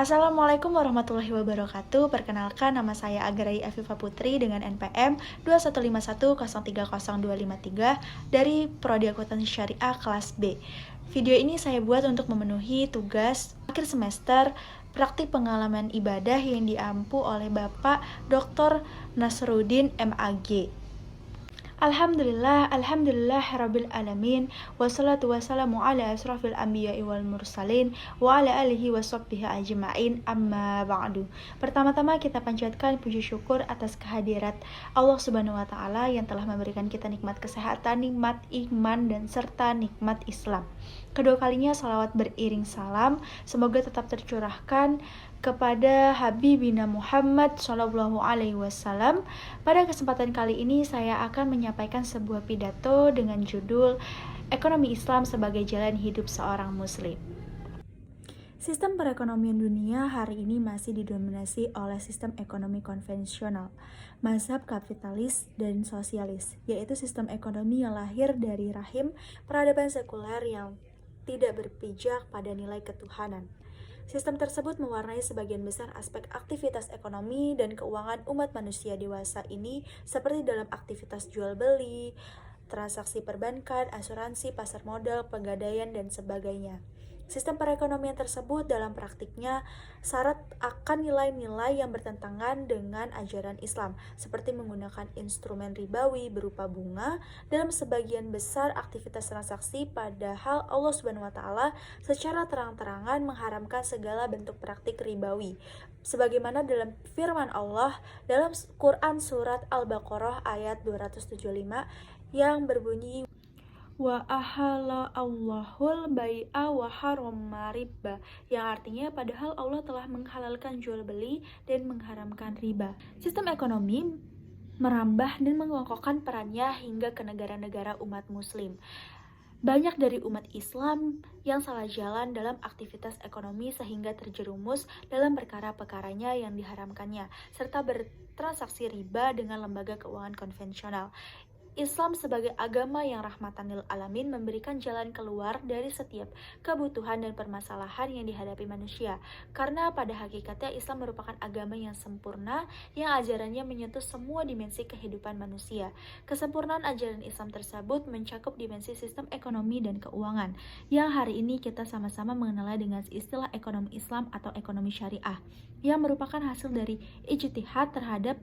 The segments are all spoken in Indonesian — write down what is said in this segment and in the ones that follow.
Assalamualaikum warahmatullahi wabarakatuh. Perkenalkan, nama saya Agrahi Afifa Putri dengan NPM 21510300253 dari Prodi Akuntansi Syariah kelas B. Video ini saya buat untuk memenuhi tugas akhir semester praktik pengalaman ibadah yang diampu oleh Bapak Dr. Nasruddin MAG. Alhamdulillah rabbil alamin, wassalatu wassalamu ala asrafil anbiya'i wal mursalin wa ala alihi washabbihi ajma'in, amma ba'du. Pertama-tama kita panjatkan puji syukur atas kehadirat Allah Subhanahu wa taala yang telah memberikan kita nikmat kesehatan, nikmat iman dan serta nikmat Islam. Kedua kalinya salawat beriring salam semoga tetap tercurahkan kepada Habibina Muhammad Shallallahu Alaihi Wasallam. Pada kesempatan kali ini saya akan menyampaikan sebuah pidato dengan judul Ekonomi Islam sebagai Jalan Hidup Seorang Muslim. Sistem perekonomian dunia hari ini masih didominasi oleh sistem ekonomi konvensional, mazhab kapitalis dan sosialis, yaitu sistem ekonomi yang lahir dari rahim peradaban sekuler yang tidak berpijak pada nilai ketuhanan. Sistem tersebut mewarnai sebagian besar aspek aktivitas ekonomi dan keuangan umat manusia dewasa ini seperti dalam aktivitas jual beli, transaksi perbankan, asuransi, pasar modal, pegadaian, dan sebagainya. Sistem perekonomian tersebut dalam praktiknya syarat akan nilai-nilai yang bertentangan dengan ajaran Islam, seperti menggunakan instrumen ribawi berupa bunga dalam sebagian besar aktivitas transaksi, padahal Allah Subhanahu wa taala secara terang-terangan mengharamkan segala bentuk praktik ribawi. Sebagaimana dalam firman Allah dalam Quran surat Al-Baqarah ayat 275 yang berbunyi wa ahalla Allahul bai'a wa harrama riba, yang artinya padahal Allah telah menghalalkan jual beli dan mengharamkan riba. Sistem ekonomi merambah dan mengokohkan perannya hingga ke negara-negara umat muslim. Banyak dari umat Islam yang salah jalan dalam aktivitas ekonomi sehingga terjerumus dalam perkara-perkaranya yang diharamkannya, serta bertransaksi riba dengan lembaga keuangan konvensional. Islam sebagai agama yang rahmatan lil alamin memberikan jalan keluar dari setiap kebutuhan dan permasalahan yang dihadapi manusia. Karena pada hakikatnya Islam merupakan agama yang sempurna yang ajarannya menyentuh semua dimensi kehidupan manusia. Kesempurnaan ajaran Islam tersebut mencakup dimensi sistem ekonomi dan keuangan yang hari ini kita sama-sama mengenalnya dengan istilah ekonomi Islam atau ekonomi syariah, yang merupakan hasil dari ijtihad terhadap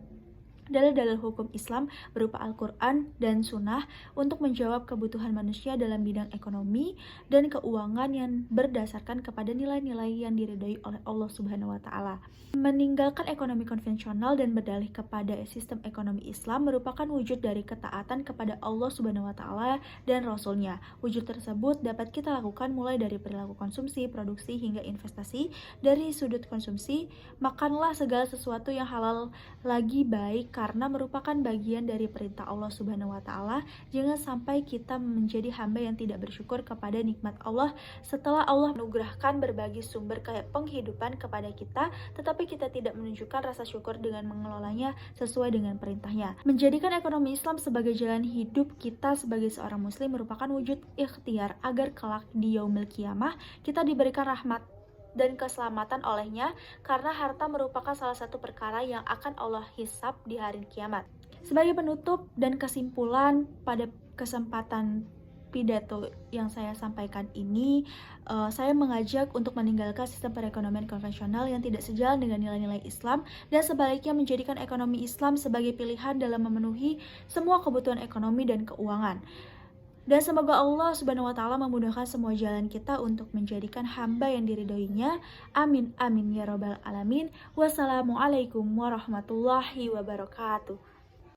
dalil-dalil hukum Islam berupa Al-Quran dan Sunnah untuk menjawab kebutuhan manusia dalam bidang ekonomi dan keuangan yang berdasarkan kepada nilai-nilai yang diridhai oleh Allah Subhanahu wa taala. Meninggalkan ekonomi konvensional dan berdalih kepada sistem ekonomi Islam merupakan wujud dari ketaatan kepada Allah Subhanahu wa taala dan Rasul-Nya. Wujud tersebut dapat kita lakukan mulai dari perilaku konsumsi, produksi hingga investasi. Dari sudut konsumsi, makanlah segala sesuatu yang halal lagi baik karena merupakan bagian dari perintah Allah Subhanahu wa taala. Jangan sampai kita menjadi hamba yang tidak bersyukur kepada nikmat Allah setelah Allah menugerahkan berbagai sumber penghidupan kepada kita, tetapi kita tidak menunjukkan rasa syukur dengan mengelolanya sesuai dengan perintahnya. Menjadikan ekonomi Islam sebagai jalan hidup kita sebagai seorang muslim merupakan wujud ikhtiar agar kelak di yaumil qiyamah kita diberikan rahmat dan keselamatan olehnya, karena harta merupakan salah satu perkara yang akan Allah hisab di hari kiamat. Sebagai penutup dan kesimpulan pada kesempatan pidato yang saya sampaikan ini, saya mengajak untuk meninggalkan sistem perekonomian konvensional yang tidak sejalan dengan nilai-nilai Islam dan sebaliknya menjadikan ekonomi Islam sebagai pilihan dalam memenuhi semua kebutuhan ekonomi dan keuangan. Dan semoga Allah Subhanahu wa taala memudahkan semua jalan kita untuk menjadikan hamba yang diridhoinya. Amin amin ya rabbal alamin. Wassalamualaikum warahmatullahi wabarakatuh.